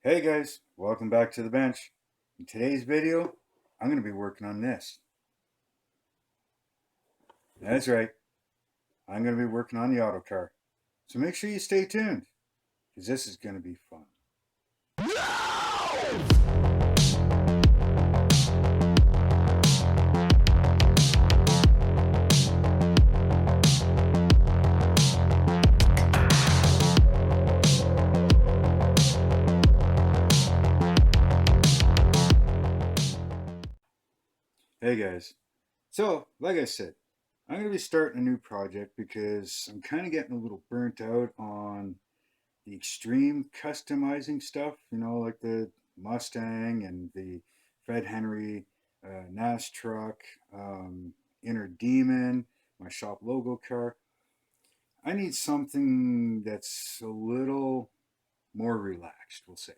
Hey guys, welcome back to the bench. In today's video, I'm going to be working on this. That's right, I'm going to be working on the Autocar. So make sure you stay tuned, because this is going to be fun. Hey guys, so like I said, I'm going to be starting a new project because I'm kind of getting a little burnt out on the extreme customizing stuff, like the Mustang and the Fred Henry NAS truck, Inner Demon, my shop logo car. I need something that's a little more relaxed, we'll say.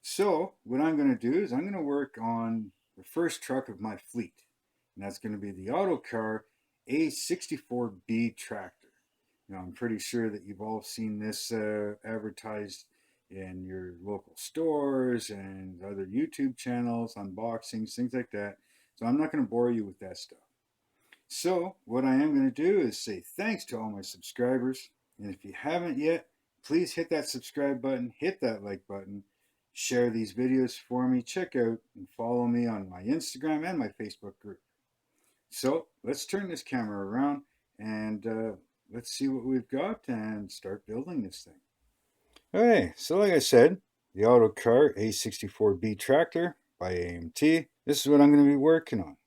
So what I'm going to do is I'm going to work on the first truck of my fleet, and that's going to be the Autocar A64B tractor. I'm pretty sure that you've all seen this advertised in your local stores and other YouTube channels, unboxings, things like that. So I'm not going to bore you with that stuff. So what I am going to do is say thanks to all my subscribers. And if you haven't yet, please hit that subscribe button, hit that like button, share these videos for me, check out and follow me on my Instagram and my Facebook group. So let's turn this camera around and let's see what we've got and start building this thing. Okay, so like I said, the Autocar A64B tractor by AMT. This is what I'm going to be working on.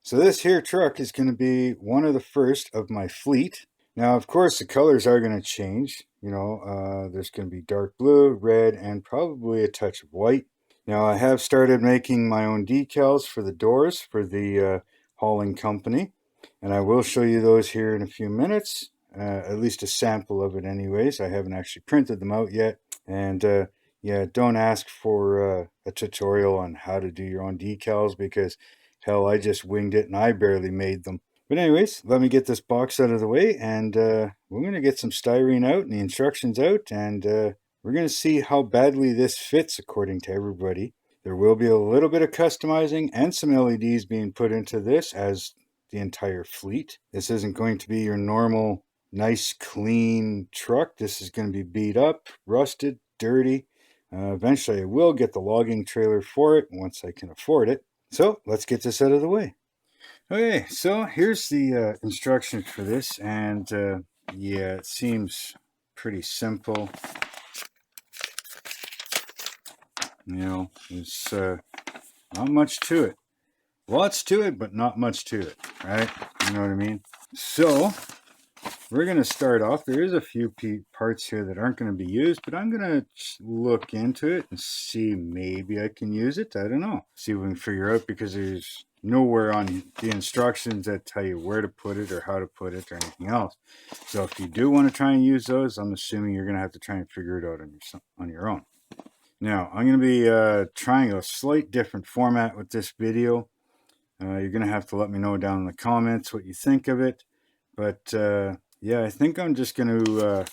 So this here truck is going to be one of the first of my fleet. Now, of course, the colors are going to change. There's going to be dark blue, red, and probably a touch of white. Now, I have started making my own decals for the doors for the hauling company, and I will show you those here in a few minutes, at least a sample of it anyways. I haven't actually printed them out yet, and yeah, don't ask for a tutorial on how to do your own decals because hell, I just winged it and I barely made them. But anyways, let me get this box out of the way, and we're going to get some styrene out and the instructions out, and we're going to see how badly this fits according to everybody. There will be a little bit of customizing and some LEDs being put into this as the entire fleet. This isn't going to be your normal, nice, clean truck. This is going to be beat up, rusted, dirty. Eventually I will get the logging trailer for it once I can afford it. So let's get this out of the way. Okay, so here's the instructions for this, and yeah, it seems pretty simple. There's not much to it. Lots to it, but not much to it, right? You know what I mean? So we're going to start off. There is a few parts here that aren't going to be used, but I'm going to look into it and see maybe I can use it. I don't know. See if we can figure out, because there's nowhere on the instructions that tell you where to put it or how to put it or anything else. So if you do want to try and use those, I'm assuming you're going to have to try and figure it out on your own. Now, I'm going to be trying a slight different format with this video. You're going to have to let me know down in the comments what you think of it. But yeah, I think I'm just going to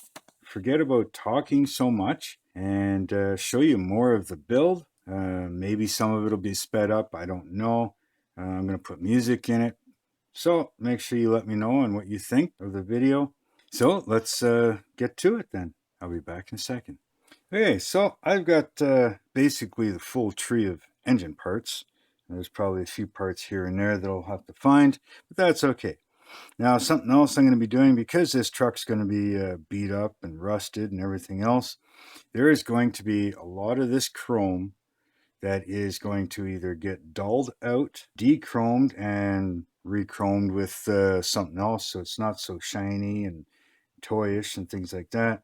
forget about talking so much and show you more of the build. Maybe some of it will be sped up. I don't know. I'm going to put music in it. So make sure you let me know on what you think of the video. So let's get to it then. I'll be back in a second. Okay, so I've got basically the full tree of engine parts. There's probably a few parts here and there that I'll have to find, but that's okay. Now, something else I'm going to be doing, because this truck's going to be beat up and rusted and everything else, there is going to be a lot of this chrome that is going to either get dulled out, de-chromed, and re-chromed with something else, so it's not so shiny and toyish and things like that.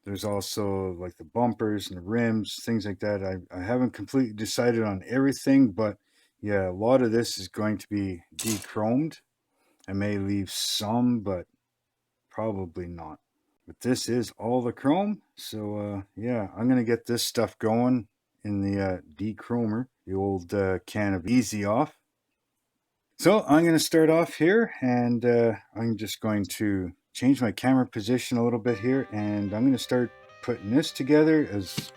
There's also like the bumpers and the rims, things like that. I haven't completely decided on everything, but yeah, a lot of this is going to be de-chromed. I may leave some, but probably not. But this is all the chrome, so yeah, I'm going to get this stuff going in the de-chromer, the old can of Easy Off. So I'm going to start off here, and I'm just going to change my camera position a little bit here, and I'm going to start putting this together as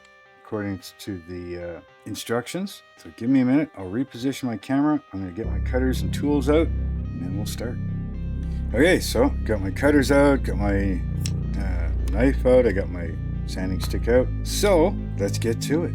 according to the instructions. So give me a minute. I'll reposition my camera. I'm going to get my cutters and tools out, and then we'll start. Okay, so got my cutters out, got my knife out, I got my sanding stick out. So let's get to it.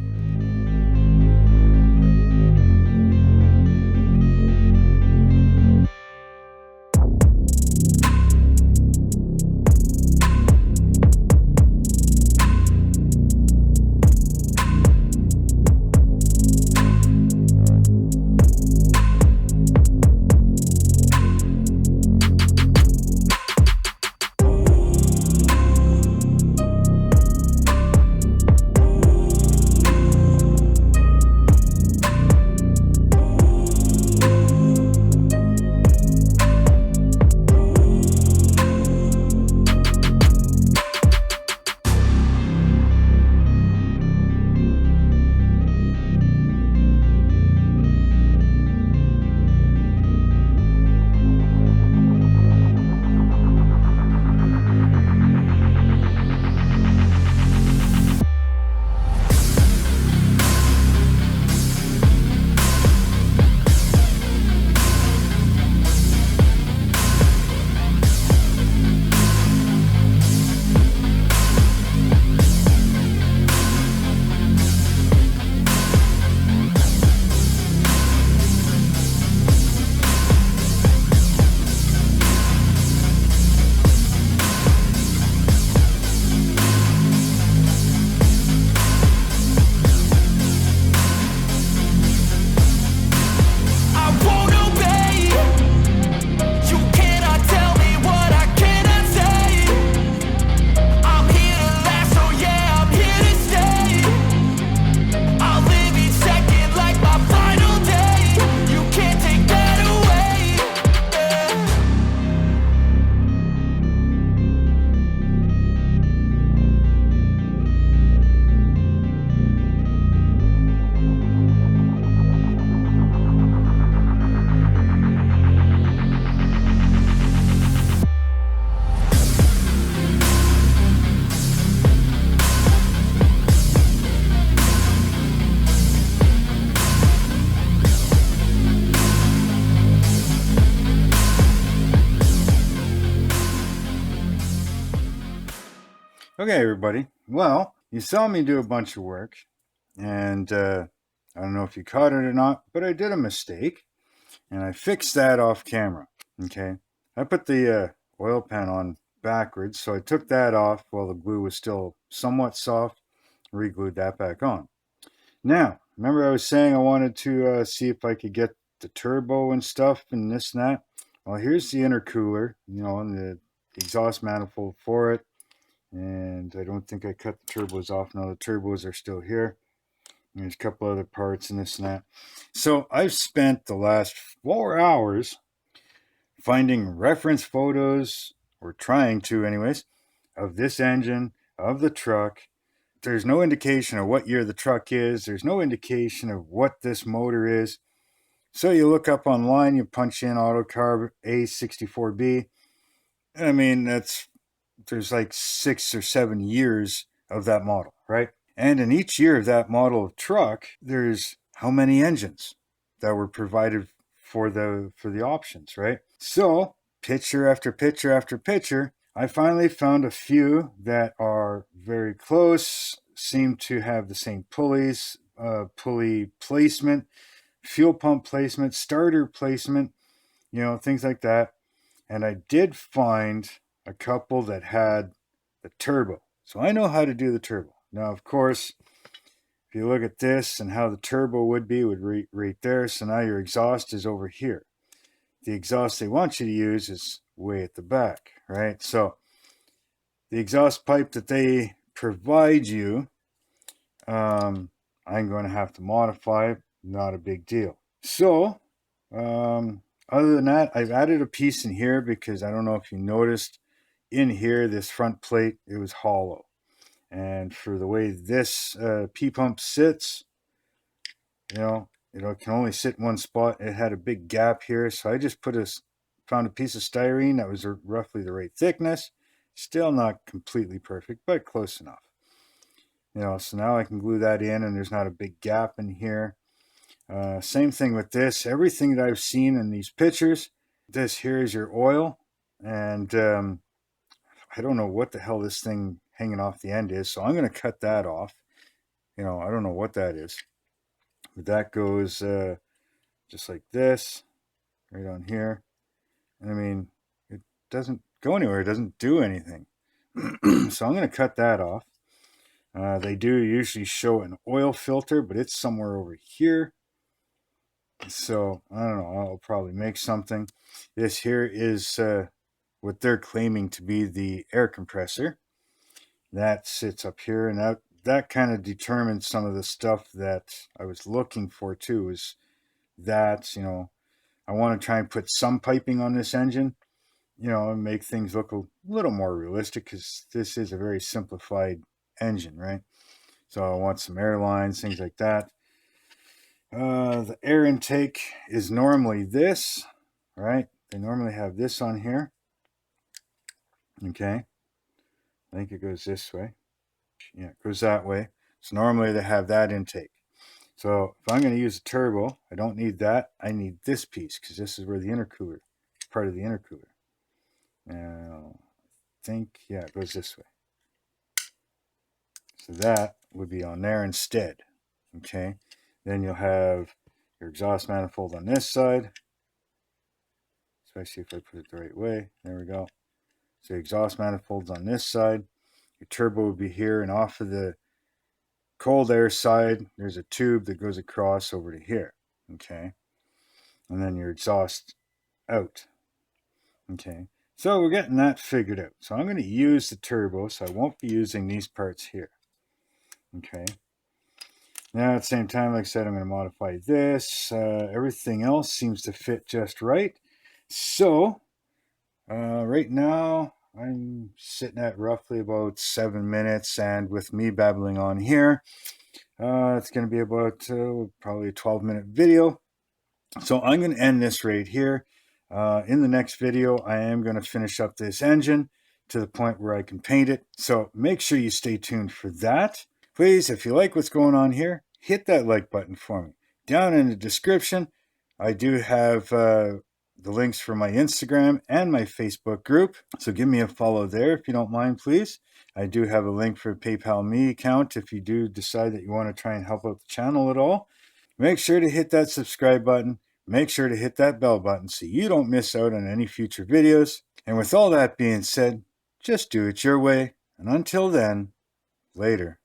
Okay, everybody. Well, you saw me do a bunch of work, and I don't know if you caught it or not, but I did a mistake, and I fixed that off camera. Okay, I put the oil pan on backwards, so I took that off while the glue was still somewhat soft, re-glued that back on. Now, remember I was saying I wanted to see if I could get the turbo and stuff and this and that? Well, here's the intercooler, and the exhaust manifold for it. And I don't think I cut the turbos off. Now the turbos are still here. And there's a couple other parts and this and that. So I've spent the last 4 hours finding reference photos, or trying to anyways, of this engine, of the truck. There's no indication of what year the truck is. There's no indication of what this motor is. So you look up online, you punch in Autocar A64B. I mean, there's like 6 or 7 years of that model, right? And in each year of that model of truck, there's how many engines that were provided for the options, right? So picture after picture after picture, I finally found a few that are very close, seem to have the same pulleys, pulley placement, fuel pump placement, starter placement, things like that. And I did find a couple that had the turbo. So I know how to do the turbo. Now, of course, if you look at this and how the turbo would be, right there. So now your exhaust is over here. The exhaust they want you to use is way at the back, right? So the exhaust pipe that they provide you, I'm going to have to modify. Not a big deal. So, other than that, I've added a piece in here because I don't know if you noticed in here, this front plate, it was hollow. And for the way this P-pump sits, it can only sit in one spot. It had a big gap here. So I just found a piece of styrene that was roughly the right thickness. Still not completely perfect, but close enough. You know, so now I can glue that in and there's not a big gap in here. Same thing with this. Everything that I've seen in these pictures, this here is your oil. And I don't know what the hell this thing hanging off the end is, so I'm going to cut that off. You know, I don't know what that is. But that goes just like this, right on here. And I mean, it doesn't go anywhere. It doesn't do anything. So I'm going to cut that off. They do usually show an oil filter, but it's somewhere over here. So I don't know. I'll probably make something. This here is what they're claiming to be the air compressor. That sits up here, and that kind of determines some of the stuff that I was looking for too. Is that, you know, I want to try and put some piping on this engine, you know, and make things look a little more realistic, because this is a very simplified engine, right? So I want some air lines, things like that. The air intake is normally this, right? They normally have this on here. Okay. I think it goes this way. Yeah, it goes that way. So normally they have that intake. So if I'm going to use a turbo, I don't need that. I need this piece, because this is where the intercooler, part of the intercooler. Now, I think, yeah, it goes this way. So that would be on there instead. Okay. Then you'll have your exhaust manifold on this side. Especially if I put it the right way. There we go. So exhaust manifolds on this side. Your turbo would be here, and off of the cold air side, there's a tube that goes across over to here. Okay. And then your exhaust out. Okay. So we're getting that figured out. So I'm going to use the turbo, so I won't be using these parts here. Okay. Now at the same time, like I said, I'm going to modify this. Everything else seems to fit just right. So right now I'm sitting at roughly about 7 minutes, and with me babbling on here, it's going to be about probably a 12-minute video. So I'm going to end this right here. In the next video, I am going to finish up this engine to the point where I can paint it. So make sure you stay tuned for that. Please, if you like what's going on here, hit that like button for me. Down in the description, I do have the links for my Instagram and my Facebook group. So give me a follow there if you don't mind, please. I do have a link for a PayPal Me account if you do decide that you want to try and help out the channel at all. Make sure to hit that subscribe button. Make sure to hit that bell button so you don't miss out on any future videos. And with all that being said, just do it your way. And until then, later.